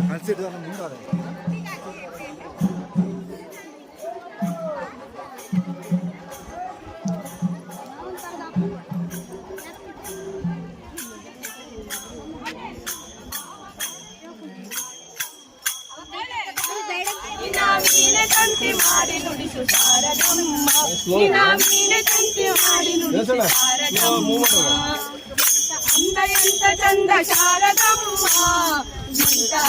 ಕಳ್ಸಿಟ್ಟು ಮುಂದೆ ತಂತಿ ಮಾಡಿ ನುಡಿಸು ಶಾರದಮ್ಮ ಮೀನೆ ತಂತಿ ಮಾಡಿ ನುಡಿಸು ಶಾರದಮ್ಮ ಅಂದ ಎಂತ ಚಂದ ಶಾರದಮ್ಮ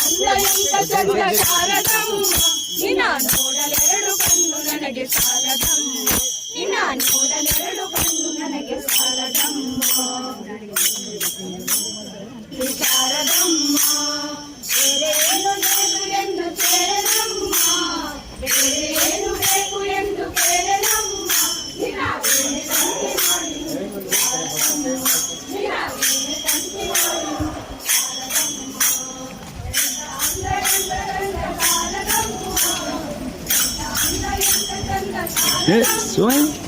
ಅಂದ ಎಂತ ಚಂದ ಶಾರದಮ್ಮ ನಿನ್ನ ನೋಡಲೆರಡು ಕಣ್ಣು ನನಗೆ ಶಾರದಮ್ಮ ನಿನ್ನ ನೋಡಲೆರಡು ಕಣ್ಣು ನನಗೆ ಶಾರದಮ್ಮ ಶಾರದಮ್ಮ ಬೇರೆ ಏನು ಬೇಕು ಎಂದು ಕೇಳದಮ್ಮ ಬೇರೆ ಏನು ಬೇಕು ಎಂದು ಕೇಳದಮ್ಮ ನಿನ್ನ ತಂತಿ ಮಾಡಿ ನಿನ್ನ ತಂತಿ ಮಾಡಿ Suai.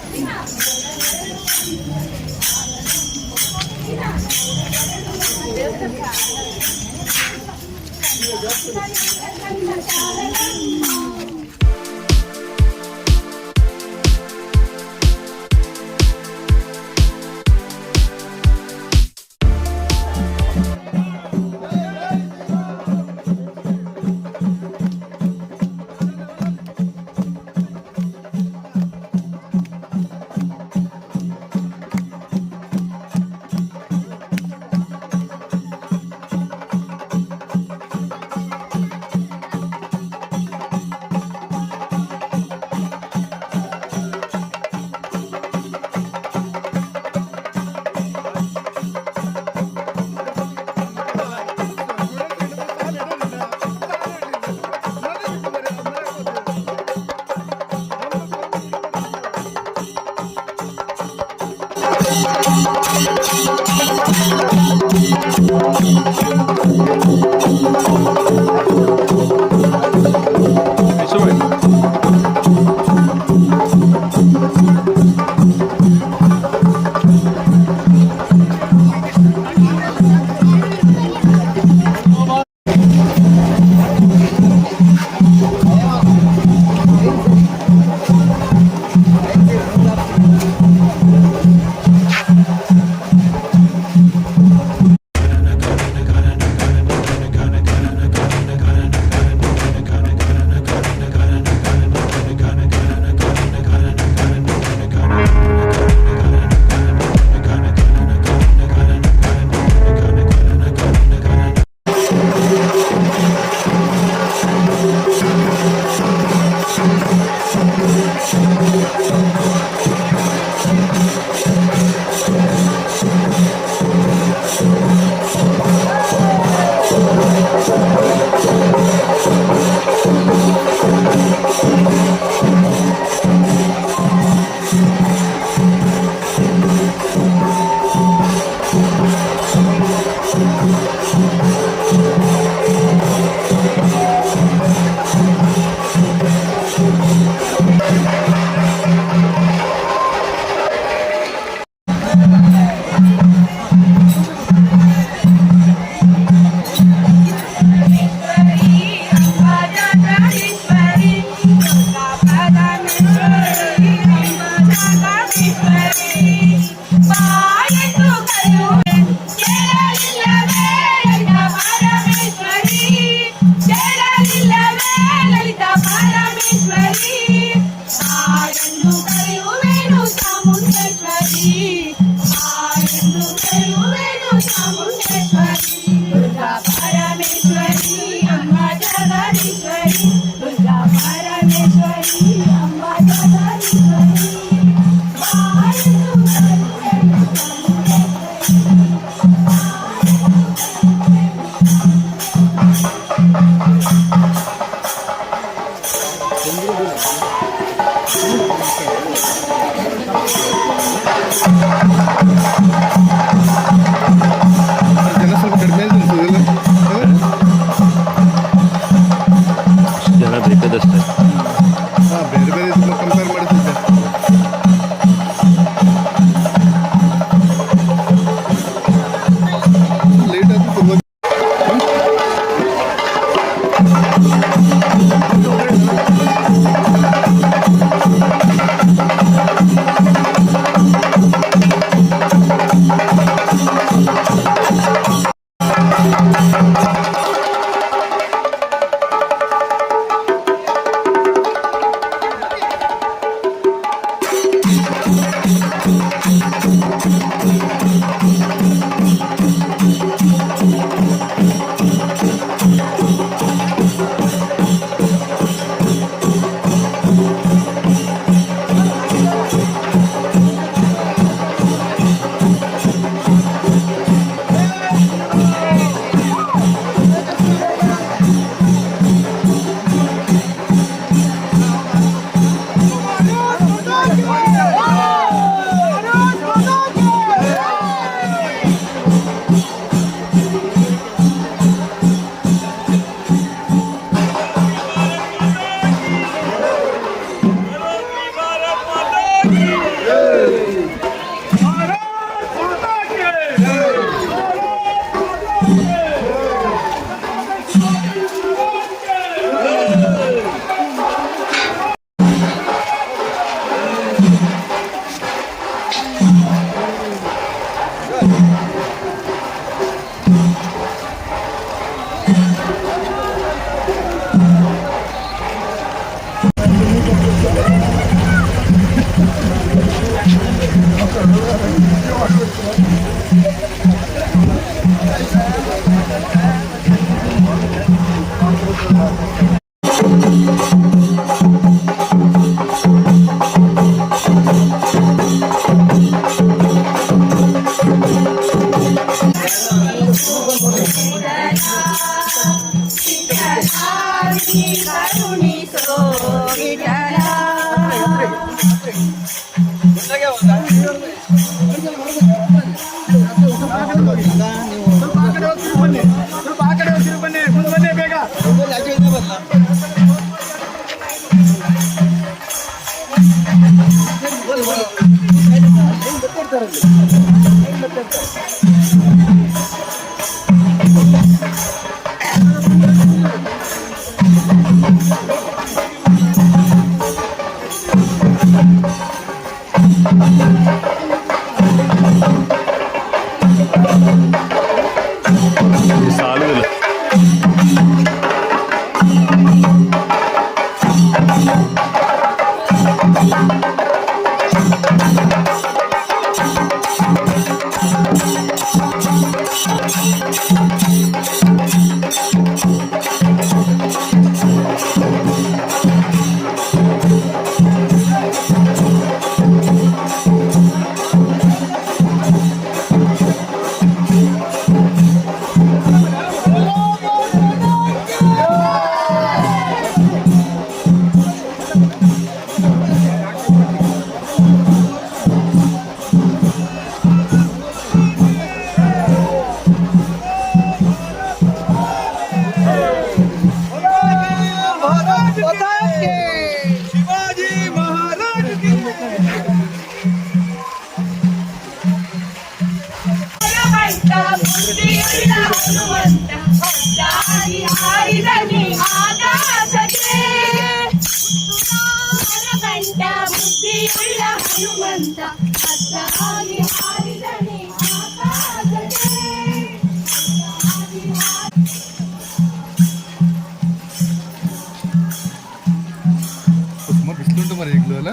ಬಿಸಿಲುಂಟು ಮರಿ ಈಗಲೂ ಅಲ್ಲ.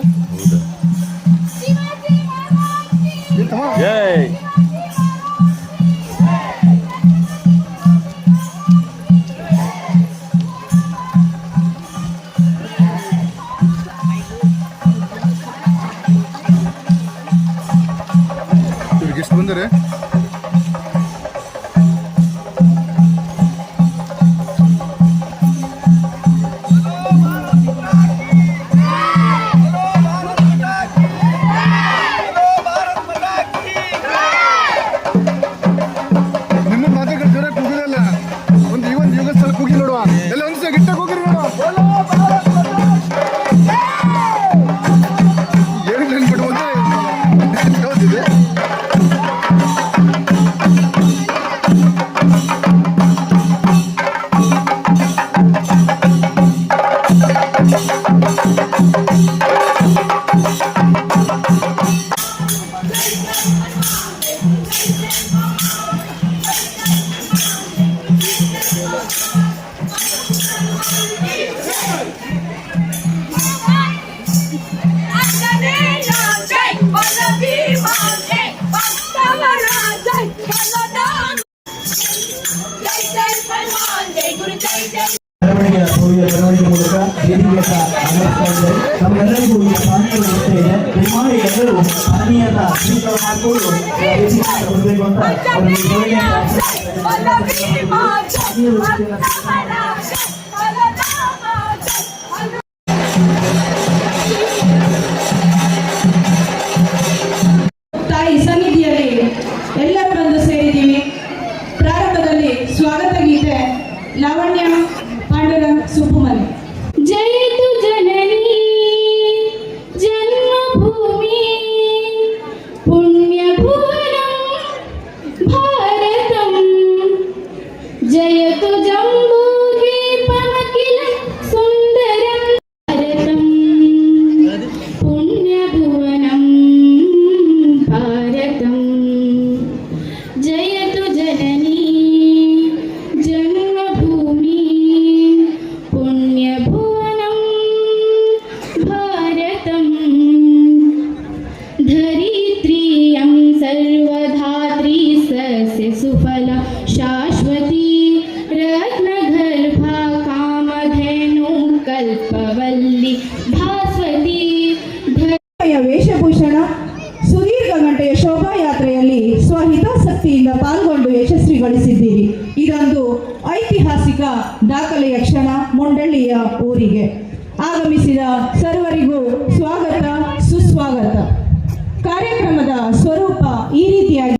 ಜೈ ಇವ್ರಿಗೆ ಎಷ್ಟು ಬಂದರೆ ಬೆಳವಣಿಗೆಯ ಭವ್ಯ ಬೆಳವಣಿಗೆ ಮೂಲಕ ವೇದಿಕೆಯ ಅಮರಿಸಿದ್ದಾರೆ. ನಮ್ಮೆಲ್ಲರಿಗೂ ಈ ಪಾನೀಯ ವ್ಯವಸ್ಥೆ ಇದೆ. ದಯಮಾಡಿ ಎಲ್ಲರೂ ಪಾನೀಯದ ಸ್ವೀಕಾರ ಮಾಡಿಕೊಂಡು ವೇದಿಕೆಗೆ ಬರಬೇಕು ಅಂತ ಅವರಿಗೆ ತಾಯಿ ಸನ್ನಿಧಿಯಲ್ಲಿ ಎಲ್ಲರೂ ಬಂದು ಸೇರಿದ್ದೀವಿ. ಪ್ರಾರಂಭದಲ್ಲಿ ಸ್ವಾಗತ ಗೀತೆ ಲಾವಣ್ಯ ಪಾಂಡುರಂಗ್ ಸುಬ್ಬುಮನಿ. ಜಯತು ಜನನಿ ಜನ್ಮಭೂಮಿ ಪುಣ್ಯಭುವನಂ ಭಾರತಂ ಜಯತು ಜಂಬೂದ್ವೀಪಮಖಿಲಂ ಸುಂದರಂ ಭಾರತಂ ಪುಣ್ಯಭುವನಂ ಭಾರತಂ ಜಯತು ಜನನಿ ಜನ್ಮಭೂಮಿ पुण्यभुवनं भारतं धरित्रियं सर्वधात्री सस्य सुफला शाश्वती रत्नगर्भा कामधेनु कल्पवल्ली भास्वती ವೇಷಭೂಷಣ ಸುದೀರ್ಘ ಗಂಟೆಯ ಶೋಭಾಯಾತ್ರೆಯಲ್ಲಿ ಸ್ವಹಿತಾಸಕ್ತಿಯಿಂದ ಪಾಲ್ಗೊಂಡು ಯಶಸ್ವಿಗೊಳಿಸಿದ್ದೀರಿ. ಇದೊಂದು ಐತಿಹಾಸಿಕ ದಾಖಲೆಯ ಕ್ಷಣ. ಮುಂಡಳ್ಳಿಯ ಊರಿಗೆ ಆಗಮಿಸಿದ ಸರ್ವರಿಗೂ ಸ್ವಾಗತ ಸುಸ್ವಾಗತ. ಕಾರ್ಯಕ್ರಮದ ಸ್ವರೂಪ ಈ ರೀತಿಯಾಗಿ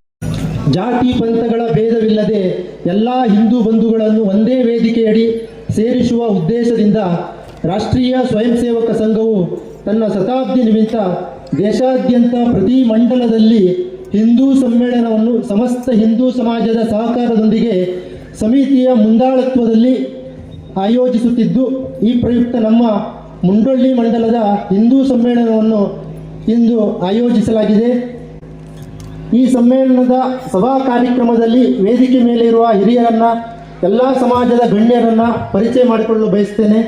ಜಾತಿ ಪಂಥಗಳ ಭೇದವಿಲ್ಲದೆ ಎಲ್ಲ ಹಿಂದೂ ಬಂಧುಗಳನ್ನು ಒಂದೇ ವೇದಿಕೆಯಡಿ ಸೇರಿಸುವ ಉದ್ದೇಶದಿಂದ ರಾಷ್ಟ್ರೀಯ ಸ್ವಯಂ ಸೇವಕ ಸಂಘವು ತನ್ನ ಶತಾಬ್ದಿ ನಿಮಿತ್ತ ದೇಶಾದ್ಯಂತ ಪ್ರತಿ ಮಂಡಲದಲ್ಲಿ ಹಿಂದೂ ಸಮ್ಮೇಳನವನ್ನು ಸಮಸ್ತ ಹಿಂದೂ ಸಮಾಜದ ಸಹಕಾರದೊಂದಿಗೆ ಸಮಿತಿಯ ಮುಂದಾಳತ್ವದಲ್ಲಿ ಆಯೋಜಿಸುತ್ತಿದ್ದು, ಈ ಪ್ರಯುಕ್ತ ನಮ್ಮ ಮುಂಡೊಳ್ಳಿ ಮಂಡಲದ ಹಿಂದೂ ಸಮ್ಮೇಳನವನ್ನು ಇಂದು ಆಯೋಜಿಸಲಾಗಿದೆ. ಈ ಸಮ್ಮೇಳನದ ಸಭಾ ಕಾರ್ಯಕ್ರಮದಲ್ಲಿ ವೇದಿಕೆ ಮೇಲೆ ಇರುವ ಹಿರಿಯರನ್ನು, ಎಲ್ಲ ಸಮಾಜದ ಗಣ್ಯರನ್ನು ಪರಿಚಯ ಮಾಡಿಕೊಳ್ಳಲು ಬಯಸ್ತೇನೆ.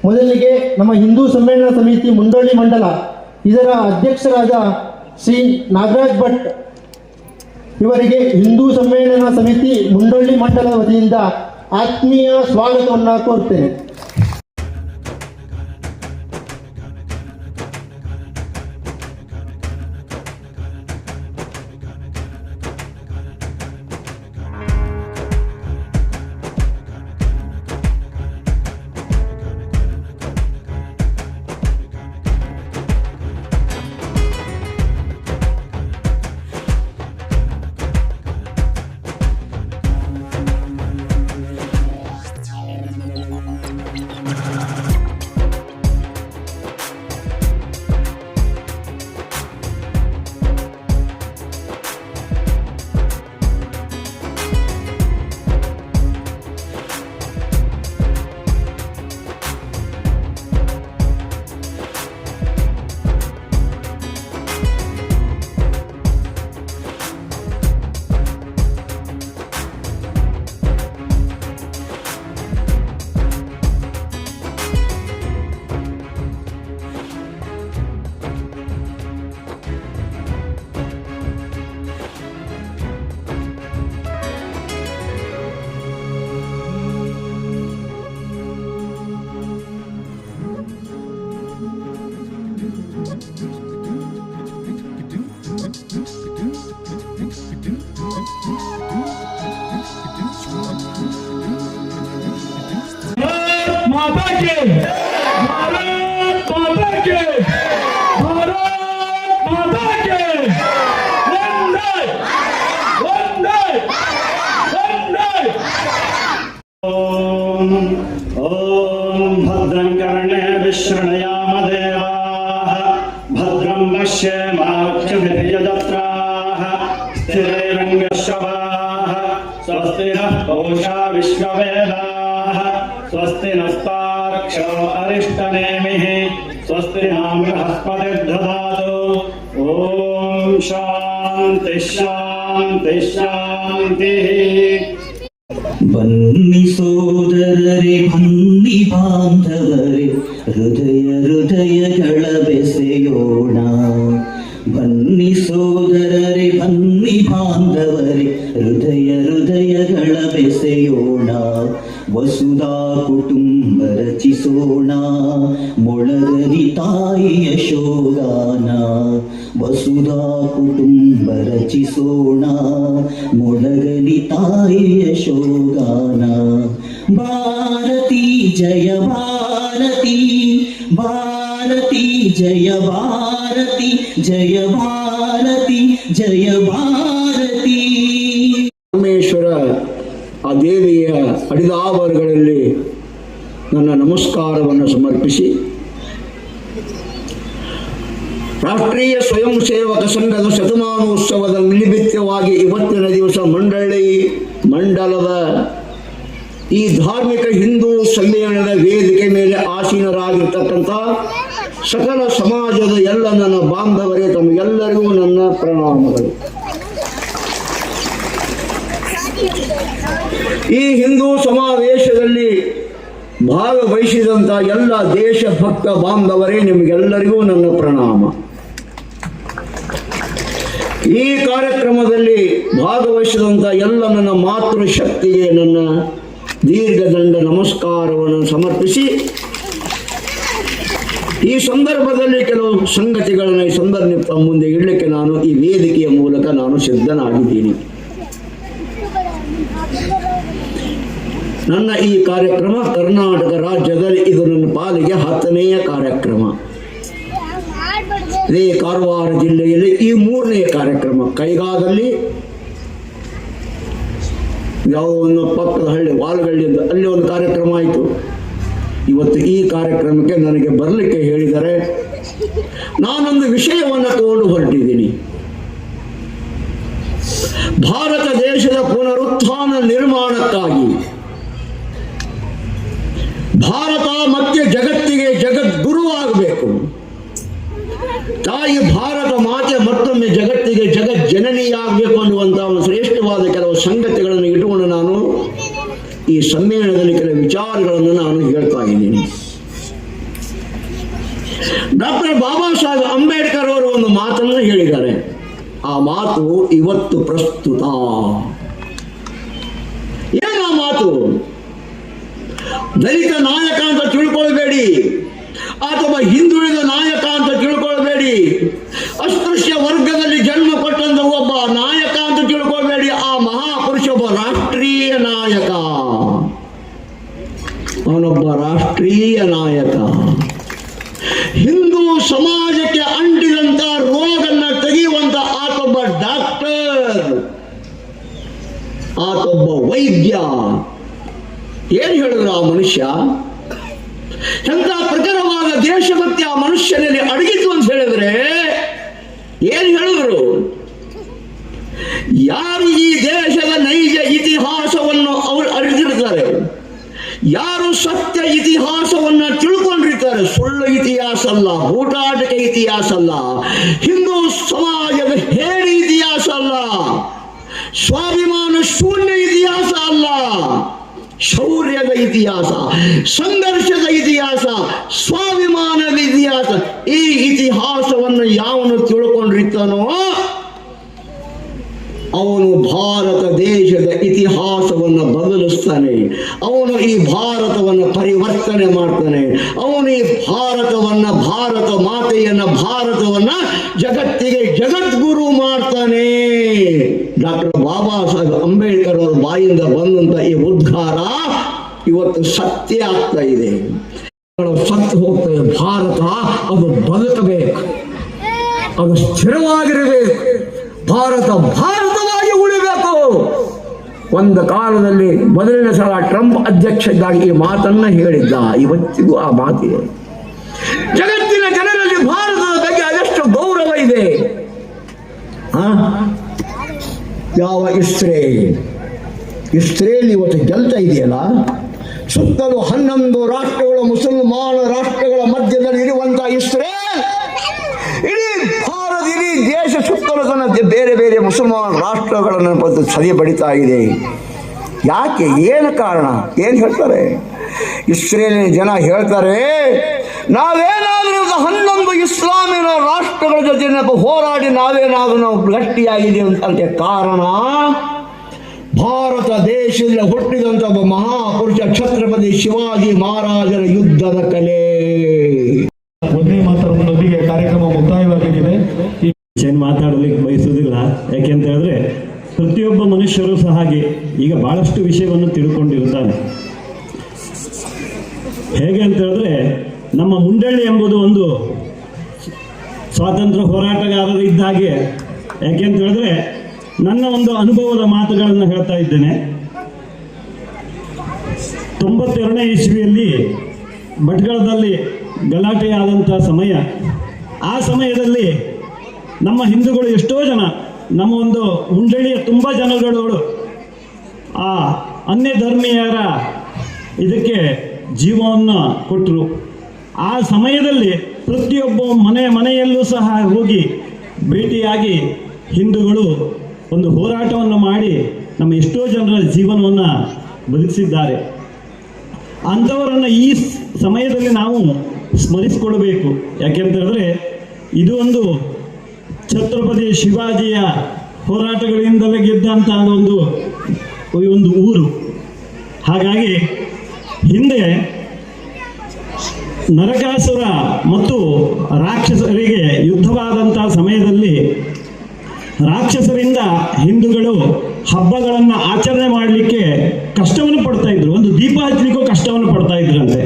ಮೊದಲಿಗೆ ನಮ್ಮ ಹಿಂದೂ ಸಮ್ಮೇಳನ ಸಮಿತಿ ಮುಂಡೊಳ್ಳಿ ಮಂಡಲ ಇದರ ಅಧ್ಯಕ್ಷರಾದ ಶ್ರೀ ನಾಗರಾಜ್ ಭಟ್ ಇವರಿಗೆ ಹಿಂದೂ ಸಮ್ಮೇಳನ ಸಮಿತಿ ಮುಂಡೊಳ್ಳಿ ಮಂಡಲದ ವತಿಯಿಂದ ಆತ್ಮೀಯ ಸ್ವಾಗತವನ್ನು ಕೋರ್ತೇನೆ. माता के भारत माता के भारत माता के वंदे वंदे वंदे। ओम भद्रं कर्णेभिः विश्रृणयाम देवाः भद्रं पश्येमाक्षभिर्यजत्राः स्थिरैरङ्गश्रवाः स्वस्ति नः पूषा विश्ववेदाः स्वस्ति नस्तार्क्ष्यो अरिष्टनेमिः स्वस्ति नाम बृहस्पतिर्दधातु। ओम शांति शांति शांति। ಬನ್ನಿ ಸೋದರರೇ ಬನ್ನಿ ಬಾಂಧವರೇ ಹೃದಯ ಹೃದಯಗಳ ಬೆಸೆಯೋಣ. ಬನ್ನಿ ಸೋದರರೇ ಬನ್ನಿ ಬಾಂಧವರೇ ಹೃದಯ ಹೃದಯಗಳ ಬೆಸೆಯೋಣ. ವಸುಧಾ ಕುಟುಂಬ ರಚಿಸೋಣ ಮೊಳಗರಿ ತಾಯಿಯ ಶೋಗಾನ. ವಸುಧಾ ಕುಟುಂಬ ರಚಿಸೋಣ ಮೊಳಗರಿ ತಾಯಿಯ ಶೋಗಾನ. ಭಾರತಿ ಜಯ ಭಾರತಿ ಭಾರತಿ ಜಯ ಭಾರತಿ ಜಯ ಭಾರತಿ ಜಯ ಭಾರತಿ. ಪರಮೇಶ್ವರ ಆ ದೇವಿಯ ಅಡಿದಾವರುಗಳಲ್ಲಿ ನನ್ನ ನಮಸ್ಕಾರವನ್ನು ಸಮರ್ಪಿಸಿ, ರಾಷ್ಟ್ರೀಯ ಸ್ವಯಂ ಸೇವಕ ಸಂಘದ ಶತಮಾನೋತ್ಸವದ ನಿಮಿತ್ತವಾಗಿ ಇವತ್ತಿನ ದಿವಸ ಮಂಡಳಿ ಮಂಡಲದ ಈ ಧಾರ್ಮಿಕ ಹಿಂದೂ ಸಮ್ಮೇಳನದ ವೇದಿಕೆ ಮೇಲೆ ಆಸೀನರಾಗಿರ್ತಕ್ಕಂಥ ಸಕಲ ಸಮಾಜದ ಎಲ್ಲ ನನ್ನ ಬಾಂಧವರೇ, ತಮಗೆಲ್ಲರಿಗೂ ನನ್ನ ಪ್ರಣಾಮಗಳು. ಈ ಹಿಂದೂ ಸಮಾವೇಶದಲ್ಲಿ ಭಾಗವಹಿಸಿದಂಥ ಎಲ್ಲ ದೇಶಭಕ್ತ ಬಾಂಧವರೇ, ನಿಮಗೆಲ್ಲರಿಗೂ ನನ್ನ ಪ್ರಣಾಮ. ಈ ಕಾರ್ಯಕ್ರಮದಲ್ಲಿ ಭಾಗವಹಿಸಿದಂಥ ಎಲ್ಲ ನನ್ನ ಮಾತೃಶಕ್ತಿಗೆ ನನ್ನ ದೀರ್ಘದಂಡ ನಮಸ್ಕಾರವನ್ನು ಸಮರ್ಪಿಸಿ, ಈ ಸಂದರ್ಭದಲ್ಲಿ ಕೆಲವು ಸಂಗತಿಗಳನ್ನು ಈ ಸಂದರ್ಭ ಮುಂದೆ ಇಡಲಿಕ್ಕೆ ನಾನು ಈ ವೇದಿಕೆಯ ಮೂಲಕ ನಾನು ಸಿದ್ಧನಾಗಿದ್ದೀನಿ. ನನ್ನ ಈ ಕಾರ್ಯಕ್ರಮ ಕರ್ನಾಟಕ ರಾಜ್ಯದಲ್ಲಿ ಇದು ನನ್ನ ಪಾಲಿಗೆ 10ನೆಯ ಕಾರ್ಯಕ್ರಮ. ಇದೇ ಕಾರವಾರ ಜಿಲ್ಲೆಯಲ್ಲಿ ಈ 3ನೇ ಕಾರ್ಯಕ್ರಮ. ಕೈಗಾದಲ್ಲಿ ಯಾವುದೋ ಒಂದು ಪಕ್ಕದ ಹಳ್ಳಿ ವಾಲಗಳ್ಳಿ ಅಂತ ಅಲ್ಲಿ ಒಂದು ಕಾರ್ಯಕ್ರಮ ಆಯಿತು. ಇವತ್ತು ಈ ಕಾರ್ಯಕ್ರಮಕ್ಕೆ ನನಗೆ ಬರಲಿಕ್ಕೆ ಹೇಳಿದರೆ ನಾನೊಂದು ವಿಷಯವನ್ನು ತಗೊಂಡು ಹೊರಟಿದ್ದೀನಿ. ಭಾರತ ದೇಶದ ಪುನರುತ್ಥಾನ ನಿರ್ಮಾಣಕ್ಕಾಗಿ ಭಾರತ ಮತ್ತೆ ಜಗತ್ತಿಗೆ ಜಗದ್ಗುರುವಾಗಬೇಕು. ತಾಯಿ ಭಾರತ ಮಾತೆ ಮತ್ತೊಮ್ಮೆ ಜಗತ್ತಿಗೆ ಜಗಜ್ಜನನಿಯಾಗಬೇಕು ಅನ್ನುವಂಥ ಒಂದು ಶ್ರೇಷ್ಠವಾದ ಕೆಲವು ಸಂಗತಿಗಳನ್ನು ಇಟ್ಟುಕೊಂಡು ನಾನು ಈ ಸಮ್ಮೇಳನದಲ್ಲಿ ಕೆಲವು ವಿಚಾರಗಳನ್ನು ನಾನು ಹೇಳ್ತಾ ಇದ್ದೀನಿ. ಡಾಕ್ಟರ್ ಬಾಬಾ ಸಾಹೇಬ್ ಅಂಬೇಡ್ಕರ್ ಅವರು ಒಂದು ಮಾತನ್ನು ಹೇಳಿದ್ದಾರೆ. ಆ ಮಾತು ಇವತ್ತು ಪ್ರಸ್ತುತ. ಏನು ಆ ಮಾತು? ದಲಿತ ನಾಯಕ ಅಂತ ತಿಳ್ಕೊಳ್ಬೇಡಿ, ಅಥವಾ ಹಿಂದುಳಿದ ನಾಯಕ ಅಂತ ತಿಳ್ಕೊಳ್ಬೇಡಿ, ಅಸ್ಪೃಶ್ಯ ವರ್ಗದಲ್ಲಿ ಜನ್ಮ ಕೊಟ್ಟಂತ ಒಬ್ಬ ನಾಯಕ ಅಂತ ತಿಳ್ಕೊಳ್ಬೇಡಿ. ಆ ಮಹಾಪುರುಷ ಒಬ್ಬ ರಾಷ್ಟ್ರೀಯ ನಾಯಕ, ಅವನೊಬ್ಬ ರಾಷ್ಟ್ರೀಯ ನಾಯಕ. ಹಿಂದೂ ಸಮಾಜಕ್ಕೆ ಅಂಟಿದಂತ ರೋಗನ್ನ ತೆಗೆಯುವಂತ ಆತೊಬ್ಬ ಡಾಕ್ಟರ್, ಆತೊಬ್ಬ ವೈದ್ಯ. ಏನ್ ಹೇಳಿದ್ರು ಆ ಮನುಷ್ಯ? ಎಂತ ಪ್ರಖರವಾದ ದೇಶಭಕ್ತಿ ಆ ಮನುಷ್ಯನಲ್ಲಿ ಅಡಗಿತು ಅಂತ ಹೇಳಿದ್ರೆ ಏನ್ ಹೇಳಿದ್ರು? ಯಾರು ಈ ದೇಶದ ನೈಜ ಇತಿಹಾಸವನ್ನು ಅವರು ಅರಿತಿರ್ತಾರೆ, ಯಾರು ಸತ್ಯ ಇತಿಹಾಸವನ್ನ ತಿಳ್ಕೊಂಡಿರ್ತಾರೆ, ಸುಳ್ಳು ಇತಿಹಾಸ ಅಲ್ಲ, ಊಟಾಟಕ ಇತಿಹಾಸ ಅಲ್ಲ, ಹಿಂದೂ ಸಮಾಜದ ಹೇಳಿ ಇತಿಹಾಸ ಅಲ್ಲ, ಸ್ವಾಭಿಮಾನ ಶೂನ್ಯ ಇತಿಹಾಸ ಅಲ್ಲ, ಶೌರ್ಯದ ಇತಿಹಾಸ, ಸಂಘರ್ಷದ ಇತಿಹಾಸ, ಸ್ವಾಭಿಮಾನದ ಇತಿಹಾಸ. ಈ ಇತಿಹಾಸವನ್ನು ಯಾವನು ತಿಳ್ಕೊಂಡಿರ್ತಾನೋ ಅವನು ಭಾರತ ದೇಶದ ಇತಿಹಾಸವನ್ನು ಬದಲಿಸ್ತಾನೆ. ಅವನು ಈ ಭಾರತವನ್ನು ಪರಿವರ್ತನೆ ಮಾಡ್ತಾನೆ. ಅವನು ಈ ಭಾರತವನ್ನ, ಭಾರತ ಮಾತೆಯನ್ನ, ಭಾರತವನ್ನ ಜಗತ್ತಿಗೆ ಜಗದ್ಗುರು ಮಾಡ್ತಾನೆ. ಡಾಕ್ಟರ್ ಬಾಬಾ ಸಾಹೇಬ್ ಅಂಬೇಡ್ಕರ್ ಅವರ ಬಾಯಿಂದ ಬಂದಂತ ಈ ಉದ್ಗಾರ ಇವತ್ತು ಸತ್ಯ ಆಗ್ತಾ ಇದೆ. ಸತ್ತು ಹೋಗ್ತದೆ. ಭಾರತ ಅದು ಬದುಕಬೇಕು, ಅದು ಸ್ಥಿರವಾಗಿರಬೇಕು. ಭಾರತ ಭಾರತವಾಗಿ ಉಳಿಬೇಕು. ಒಂದು ಕಾಲದಲ್ಲಿ ಮೊದಲನೇ ಸಲ ಟ್ರಂಪ್ ಅಧ್ಯಕ್ಷ ಇದ್ದಾಗ ಈ ಮಾತನ್ನ ಹೇಳಿದ್ದ. ಇವತ್ತಿಗೂ ಆ ಮಾತಿದೆ. ಜಗತ್ತಿನ ಜನರಲ್ಲಿ ಭಾರತದ ಬಗ್ಗೆ ಅದೆಷ್ಟು ಗೌರವ ಇದೆ. ಯಾವ ಇಸ್ರೇಲ್ ಇವತ್ತು ಗೆಲ್ತಾ ಇದೆಯಲ್ಲ, ಸುತ್ತಲೂ 11 ರಾಷ್ಟ್ರಗಳು, ಮುಸಲ್ಮಾನ ರಾಷ್ಟ್ರಗಳ ಮಧ್ಯದಲ್ಲಿ ಇರುವಂತಹ ಇಸ್ರೇಲ್ ಇಡೀ ಭಾರತ, ಇಡೀ ದೇಶ ಸುತ್ತಲೂ ಬೇರೆ ಬೇರೆ ಮುಸಲ್ಮಾನ ರಾಷ್ಟ್ರಗಳನ್ನು ಸದೆ ಬಡಿತಾ ಇದೆ. ಯಾಕೆ? ಏನು ಕಾರಣ? ಏನು ಹೇಳ್ತಾರೆ? ಇಸ್ರೇಲಿನ ಜನ ಹೇಳ್ತಾರೆ, ನಾವೇನಾದರೂ 11 ಇಸ್ಲಾಮಿನ ರಾಷ್ಟ್ರಗಳ ಜೊತೆ ಹೋರಾಡಿ ನಾವೇನಾದರೂ ನಾವು ಗಟ್ಟಿಯಾಗಿದ್ದೇವೆ ಅಂತ ಕಾರಣ ಭಾರತ ದೇಶದಲ್ಲಿ ಹುಟ್ಟಿದಂಥ ಒಬ್ಬ ಮಹಾಪುರುಷ ಛತ್ರಪತಿ ಶಿವಾಜಿ ಮಹಾರಾಜರ ಯುದ್ಧದ ಕಲೆ. ಒಂದೇ ಮಾತರದೊಂದಿಗೆ ಕಾರ್ಯಕ್ರಮ ಮುಕ್ತಾಯವಾಗಿದೆ. ಏನು ಮಾತಾಡಲಿಕ್ಕೆ ಬಯಸುವುದಿಲ್ಲ. ಯಾಕೆಂತ ಹೇಳಿದ್ರೆ ಪ್ರತಿಯೊಬ್ಬ ಮನುಷ್ಯರು ಸಹ ಹಾಗೆ ಈಗ ಬಹಳಷ್ಟು ವಿಷಯವನ್ನು ತಿಳ್ಕೊಂಡಿರುತ್ತಾನೆ. ಹೇಗೆ ಅಂತ ಹೇಳಿದ್ರೆ ನಮ್ಮ ಮುಂಡಳ್ಳಿ ಎಂಬುದು ಒಂದು ಸ್ವಾತಂತ್ರ್ಯ ಹೋರಾಟಗಾರರು ಇದ್ದ ಹಾಗೆ. ಯಾಕೆಂತ ಹೇಳಿದ್ರೆ ನನ್ನ ಒಂದು ಅನುಭವದ ಮಾತುಗಳನ್ನು ಹೇಳ್ತಾ ಇದ್ದೇನೆ. 92ನೇ ಇಸ್ವಿಯಲ್ಲಿ ಭಟ್ಕಳದಲ್ಲಿ ಗಲಾಟೆಯಾದಂಥ ಸಮಯ. ಆ ಸಮಯದಲ್ಲಿ ನಮ್ಮ ಹಿಂದೂಗಳು ಎಷ್ಟೋ ಜನ, ನಮ್ಮ ಒಂದು ಮುಂಡಳಿಯ ತುಂಬ ಜನಗಳು ಆ ಅನ್ಯ ಧರ್ಮೀಯರ ಇದಕ್ಕೆ ಜೀವವನ್ನು ಕೊಟ್ಟರು. ಆ ಸಮಯದಲ್ಲಿ ಪ್ರತಿಯೊಬ್ಬ ಮನೆಯಲ್ಲೂ ಸಹ ಹೋಗಿ ಭೇಟಿಯಾಗಿ ಹಿಂದೂಗಳು ಒಂದು ಹೋರಾಟವನ್ನು ಮಾಡಿ ನಮ್ಮ ಎಷ್ಟೋ ಜನರ ಜೀವನವನ್ನು ಬದುಕಿಸಿದ್ದಾರೆ. ಅಂಥವರನ್ನು ಈ ಸಮಯದಲ್ಲಿ ನಾವು ಸ್ಮರಿಸಿಕೊಳ್ಬೇಕು. ಯಾಕೆಂತ ಹೇಳಿದ್ರೆ ಇದು ಒಂದು ಛತ್ರಪತಿ ಶಿವಾಜಿಯ ಹೋರಾಟಗಳಿಂದಲೇ ಗೆದ್ದಂಥ ಒಂದು ಊರು. ಹಾಗಾಗಿ ಹಿಂದೆ ನರಕಾಸುರ ಮತ್ತು ರಾಕ್ಷಸರಿಗೆ ಯುದ್ಧವಾದಂಥ ಸಮಯದಲ್ಲಿ ರಾಕ್ಷಸರಿಂದ ಹಿಂದೂಗಳು ಹಬ್ಬಗಳನ್ನು ಆಚರಣೆ ಮಾಡಲಿಕ್ಕೆ ಕಷ್ಟವನ್ನು ಪಡ್ತಾ ಇದ್ರು. ಒಂದು ದೀಪ ಹಚ್ಚಲಿಕ್ಕೂ ಕಷ್ಟವನ್ನು ಪಡ್ತಾ ಇದ್ರಂತೆ.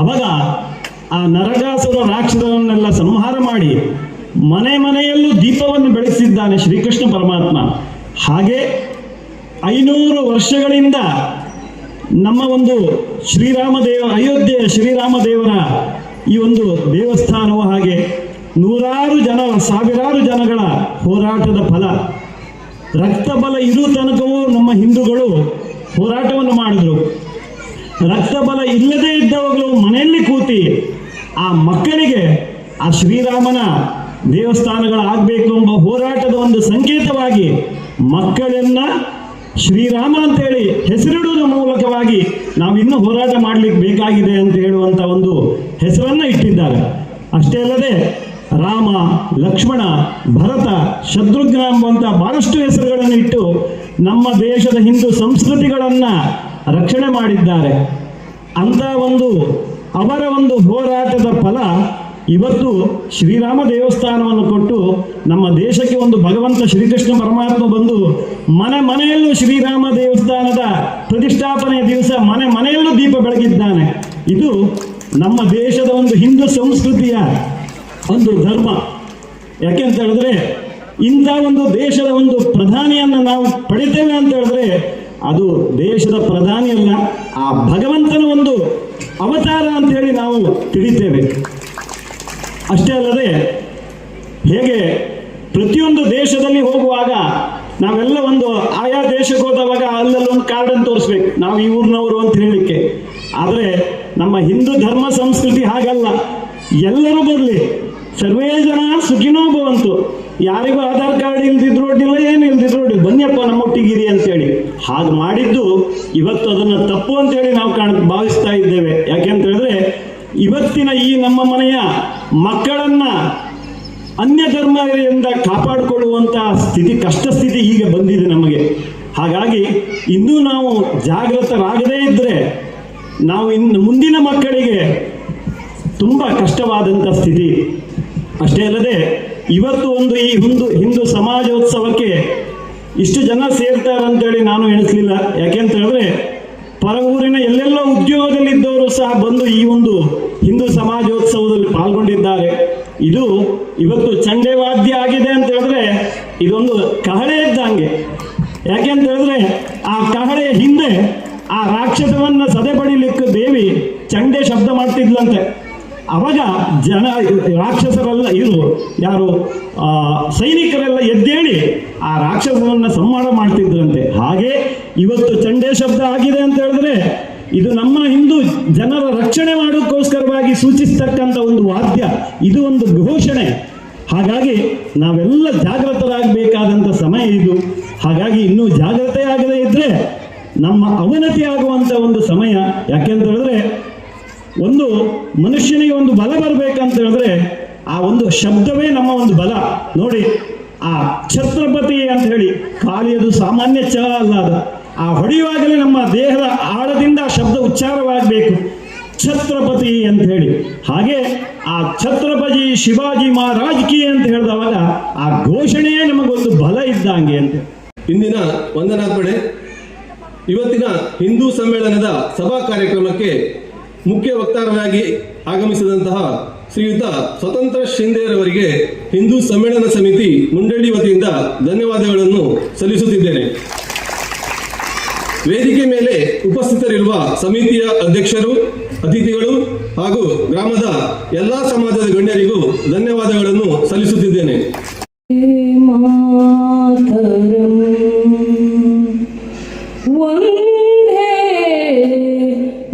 ಅವಾಗ ಆ ನರಕಾಸುರ ರಾಕ್ಷಸರನ್ನೆಲ್ಲ ಸಂಹಾರ ಮಾಡಿ ಮನೆಯಲ್ಲೂ ದೀಪವನ್ನು ಬೆಳೆಸಿದ್ದಾನೆ ಶ್ರೀಕೃಷ್ಣ ಪರಮಾತ್ಮ. ಹಾಗೆ 500 ವರ್ಷಗಳಿಂದ ನಮ್ಮ ಒಂದು ಅಯೋಧ್ಯೆಯ ಶ್ರೀರಾಮದೇವರ ಈ ಒಂದು ದೇವಸ್ಥಾನವು ಹಾಗೆ ಸಾವಿರಾರು ಜನಗಳ ಹೋರಾಟದ ಫಲ. ರಕ್ತಬಲ ಇರುವ ತನಕವೂ ನಮ್ಮ ಹಿಂದೂಗಳು ಹೋರಾಟವನ್ನು ಮಾಡಿದ್ರು. ರಕ್ತಬಲ ಇಲ್ಲದೇ ಇದ್ದವಗಳು ಮನೆಯಲ್ಲಿ ಕೂತಿ ಆ ಮಕ್ಕಳಿಗೆ ಆ ಶ್ರೀರಾಮನ ದೇವಸ್ಥಾನಗಳಾಗಬೇಕು ಎಂಬ ಹೋರಾಟದ ಒಂದು ಸಂಕೇತವಾಗಿ ಮಕ್ಕಳನ್ನ ಶ್ರೀರಾಮ ಅಂತೇಳಿ ಹೆಸರಿಡುವುದರ ಮೂಲಕವಾಗಿ ನಾವು ಇನ್ನೂ ಹೋರಾಟ ಮಾಡಲಿಕ್ಕೆ ಬೇಕಾಗಿದೆ ಅಂತ ಹೇಳುವಂಥ ಒಂದು ಹೆಸರನ್ನು ಇಟ್ಟಿದ್ದಾರೆ. ಅಷ್ಟೇ ಅಲ್ಲದೆ ರಾಮ, ಲಕ್ಷ್ಮಣ, ಭರತ, ಶತ್ರುಘ್ನ ಎಂಬಂಥ ಬಹಳಷ್ಟು ಹೆಸರುಗಳನ್ನು ಇಟ್ಟು ನಮ್ಮ ದೇಶದ ಹಿಂದೂ ಸಂಸ್ಕೃತಿಗಳನ್ನು ರಕ್ಷಣೆ ಮಾಡಿದ್ದಾರೆ. ಅಂತ ಅವರ ಒಂದು ಹೋರಾಟದ ಫಲ ಇವತ್ತು ಶ್ರೀರಾಮ ದೇವಸ್ಥಾನವನ್ನು ಕೊಟ್ಟು ನಮ್ಮ ದೇಶಕ್ಕೆ ಒಂದು ಭಗವಂತ ಶ್ರೀಕೃಷ್ಣ ಪರಮಾತ್ಮ ಬಂದು ಮನೆಯಲ್ಲೂ ಶ್ರೀರಾಮ ದೇವಸ್ಥಾನದ ಪ್ರತಿಷ್ಠಾಪನೆಯ ದಿವಸ ಮನೆಯಲ್ಲೂ ದೀಪ ಬೆಳಗಿದ್ದಾನೆ. ಇದು ನಮ್ಮ ದೇಶದ ಒಂದು ಹಿಂದೂ ಸಂಸ್ಕೃತಿಯ ಒಂದು ಧರ್ಮ. ಯಾಕೆಂತ ಹೇಳಿದ್ರೆ ಇಂಥ ಒಂದು ದೇಶದ ಒಂದು ಪ್ರಧಾನಿಯನ್ನು ನಾವು ಪಡಿತೇವೆ ಅಂತ ಹೇಳಿದ್ರೆ ಅದು ದೇಶದ ಪ್ರಧಾನಿ ಅಲ್ಲ, ಆ ಭಗವಂತನ ಒಂದು ಅವತಾರ ಅಂತ ಹೇಳಿ ನಾವು ತಿಳಿತೇವೆ. ಅಷ್ಟೇ ಅಲ್ಲದೆ ಹೇಗೆ ಪ್ರತಿಯೊಂದು ದೇಶದಲ್ಲಿ ಹೋಗುವಾಗ ನಾವೆಲ್ಲ ಒಂದು ಆಯಾ ದೇಶಕ್ಕೆ ಹೋದವಾಗ ಅಲ್ಲೆಲ್ಲ ಒಂದು ಕಾರ್ಡನ್ನು ತೋರಿಸ್ಬೇಕು, ನಾವು ಈ ಊರಿನವರು ಅಂತ ಹೇಳಲಿಕ್ಕೆ. ಆದರೆ ನಮ್ಮ ಹಿಂದೂ ಧರ್ಮ ಸಂಸ್ಕೃತಿ ಹಾಗಲ್ಲ. ಎಲ್ಲರೂ ಬರಲಿ, ಸರ್ವೇ ಜನ ಸುಖಿನೋ ಭವಂತು. ಯಾರಿಗೂ ಆಧಾರ್ ಕಾರ್ಡ್ ಇಲ್ದಿದ್ರು ಅಡ್ಡಿಲ್ಲ, ಏನು ಇಲ್ದಿದ್ರು ಅಡ್ಡಿಲ್ಲ, ಬನ್ನಿಯಪ್ಪ ನಮ್ಮೊಟ್ಟಿಗಿರಿ ಅಂತೇಳಿ. ಹಾಗೆ ಮಾಡಿದ್ದು ಇವತ್ತು ಅದನ್ನು ತಪ್ಪು ಅಂತೇಳಿ ನಾವು ಭಾವಿಸ್ತಾ ಇದ್ದೇವೆ. ಯಾಕೆಂತ ಹೇಳಿದ್ರೆ ಇವತ್ತಿನ ಈ ನಮ್ಮ ಮನೆಯ ಮಕ್ಕಳನ್ನ ಅನ್ಯ ಧರ್ಮದಿಂದ ಕಾಪಾಡಿಕೊಳ್ಳುವಂಥ ಕಷ್ಟ ಸ್ಥಿತಿ ಈಗ ಬಂದಿದೆ ನಮಗೆ. ಹಾಗಾಗಿ ಇನ್ನೂ ನಾವು ಜಾಗೃತರಾಗದೇ ಇದ್ದರೆ ನಾವು ಇನ್ನು ಮುಂದಿನ ಮಕ್ಕಳಿಗೆ ತುಂಬ ಕಷ್ಟವಾದಂಥ ಸ್ಥಿತಿ. ಅಷ್ಟೇ ಅಲ್ಲದೆ ಇವತ್ತು ಈ ಹಿಂದೂ ಸಮಾಜೋತ್ಸವಕ್ಕೆ ಇಷ್ಟು ಜನ ಸೇರ್ತಾರೆ ಅಂತೇಳಿ ನಾನು ಎಣಿಸಲಿಲ್ಲ. ಯಾಕೆಂತ ಹೇಳಿದ್ರೆ ಪರ ಊರಿನ ಎಲ್ಲೆಲ್ಲ ಉದ್ಯೋಗದಲ್ಲಿದ್ದವರು ಸಹ ಬಂದು ಈ ಒಂದು ಹಿಂದೂ ಸಮಾಜೋತ್ಸವದಲ್ಲಿ ಪಾಲ್ಗೊಂಡಿದ್ದಾರೆ. ಇದು ಇವತ್ತು ಚಂಡೆ ವಾದ್ಯ ಆಗಿದೆ ಅಂತ ಹೇಳಿದ್ರೆ ಇದೊಂದು ಕಹಳೆ ಇದ್ದಂಗೆ. ಯಾಕೆಂತ ಹೇಳಿದ್ರೆ ಆ ಕಹಳೆಯ ಹಿಂದೆ ಆ ರಾಕ್ಷಸವನ್ನ ಸದೆ ಬಡಿಲಿಕ್ಕೆ ದೇವಿ ಚಂಡೆ ಶಬ್ದ ಮಾಡ್ತಿದ್ಲಂತೆ. ಅವಾಗ ರಾಕ್ಷಸರೆಲ್ಲ ಯಾರು ಸೈನಿಕರೆಲ್ಲ ಎದ್ದೇಳಿ ಆ ರಾಕ್ಷಸರನ್ನ ಸಂಹಾರ ಮಾಡ್ತಿದ್ರಂತೆ. ಹಾಗೆ ಇವತ್ತು ಚಂಡೆ ಶಬ್ದ ಆಗಿದೆ ಅಂತ ಹೇಳಿದ್ರೆ ಇದು ನಮ್ಮ ಹಿಂದೂ ಜನರ ರಕ್ಷಣೆ ಮಾಡೋಕ್ಕೋಸ್ಕರವಾಗಿ ಸೂಚಿಸ್ತಕ್ಕಂಥ ಒಂದು ವಾದ್ಯ, ಇದು ಒಂದು ಘೋಷಣೆ. ಹಾಗಾಗಿ ನಾವೆಲ್ಲ ಜಾಗೃತರಾಗಬೇಕಾದಂಥ ಸಮಯ ಇದು. ಹಾಗಾಗಿ ಇನ್ನೂ ಜಾಗೃತೆ ಆಗದೇ ಇದ್ರೆ ನಮ್ಮ ಅವನತಿ ಆಗುವಂಥ ಒಂದು ಸಮಯ. ಯಾಕೆಂತ ಹೇಳಿದ್ರೆ ಒಂದು ಮನುಷ್ಯನಿಗೆ ಒಂದು ಬಲ ಬರಬೇಕಂತ ಹೇಳಿದ್ರೆ ಆ ಒಂದು ಶಬ್ದವೇ ನಮ್ಮ ಒಂದು ಬಲ. ನೋಡಿ, ಆ ಛತ್ರಪತಿ ಅಂತ ಹೇಳಿ ಖಾಲಿ ಅದು ಸಾಮಾನ್ಯ ಚ ಅಲ್ಲ, ಅದು ಆ ಹೊಡೆಯುವಾಗಲೇ ನಮ್ಮ ದೇಹದ ಆಳದಿಂದ ಆ ಶಬ್ದ ಉಚ್ಚಾರವಾಗಬೇಕು, ಛತ್ರಪತಿ ಅಂತ ಹೇಳಿ. ಹಾಗೆ ಆ ಛತ್ರಪತಿ ಶಿವಾಜಿ ಮಹಾರಾಜ್ ಕಿ ಅಂತ ಹೇಳಿದವಾಗ ಆ ಘೋಷಣೆಯೇ ನಮಗೊಂದು ಬಲ ಇದ್ದಂಗೆ ಅಂತ. ಇಂದಿನ ವಂದನಾರ್ಪಣೆ ಇವತ್ತಿನ ಹಿಂದೂ ಸಮ್ಮೇಳನದ ಸಭಾ ಕಾರ್ಯಕ್ರಮಕ್ಕೆ ಮುಖ್ಯ ವಕ್ತಾರರಾಗಿ ಆಗಮಿಸಿದಂತಹ ಶ್ರೀಯುತ ಸ್ವತಂತ್ರ ಶಿಂದೇರವರಿಗೆ ಹಿಂದೂ ಸಮ್ಮೇಳನ ಸಮಿತಿ ಮುಂಡಳ್ಳಿ ವತಿಯಿಂದ ಧನ್ಯವಾದಗಳನ್ನು ಸಲ್ಲಿಸುತ್ತಿದ್ದೇನೆ. ವೇದಿಕೆ ಮೇಲೆ ಉಪಸ್ಥಿತರಿರುವ ಸಮಿತಿಯ ಅಧ್ಯಕ್ಷರು, ಅತಿಥಿಗಳು ಹಾಗೂ ಗ್ರಾಮದ ಎಲ್ಲಾ ಸಮಾಜದ ಗಣ್ಯರಿಗೂ ಧನ್ಯವಾದಗಳನ್ನು ಸಲ್ಲಿಸುತ್ತಿದ್ದೇನೆ.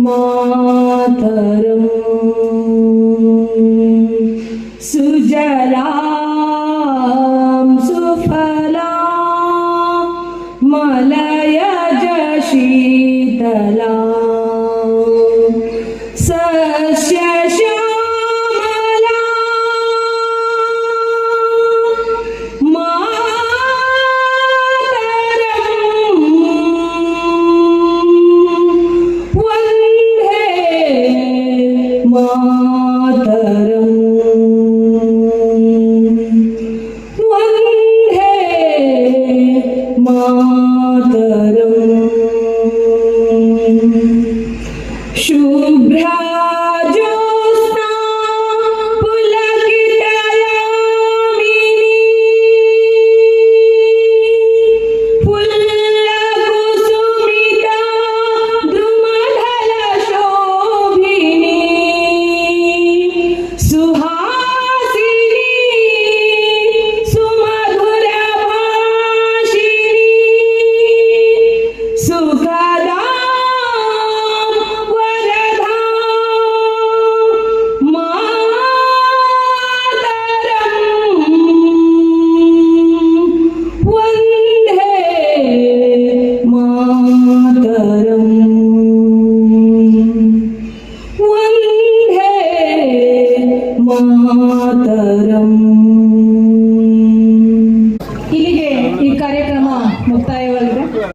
ಮಾತರಂ ಸುಜಲಾಂ ಸುಫಲಾಂ ಮಲಯಜ ಶೀತಲಾಂ ಸಸ್ಯ ಶ್ಯಾಮಲಾಂ ಮಾತರಂ ವಂದೇ ಮಾತರಂ ಶುಭ್ರಾ ಜ್ಯೋತ್ಸ್ನಾ ಪುಲಕಿತಯಾಮಿನೀ ಫುಲ್ಲಕುಸುಮಿತಾ ದ್ರುಮಧರ ಶೋಭಿನೀ ಸುಹಾಸಿನಿ ಸುಮಧುರ ಭಾಷಿಣಿ ಸುಖದಾ ವರದಾ ಮಾತರಂ ವಂದೇ ಮಾತರಂ ವಂದೇ ಮಾತರಂ.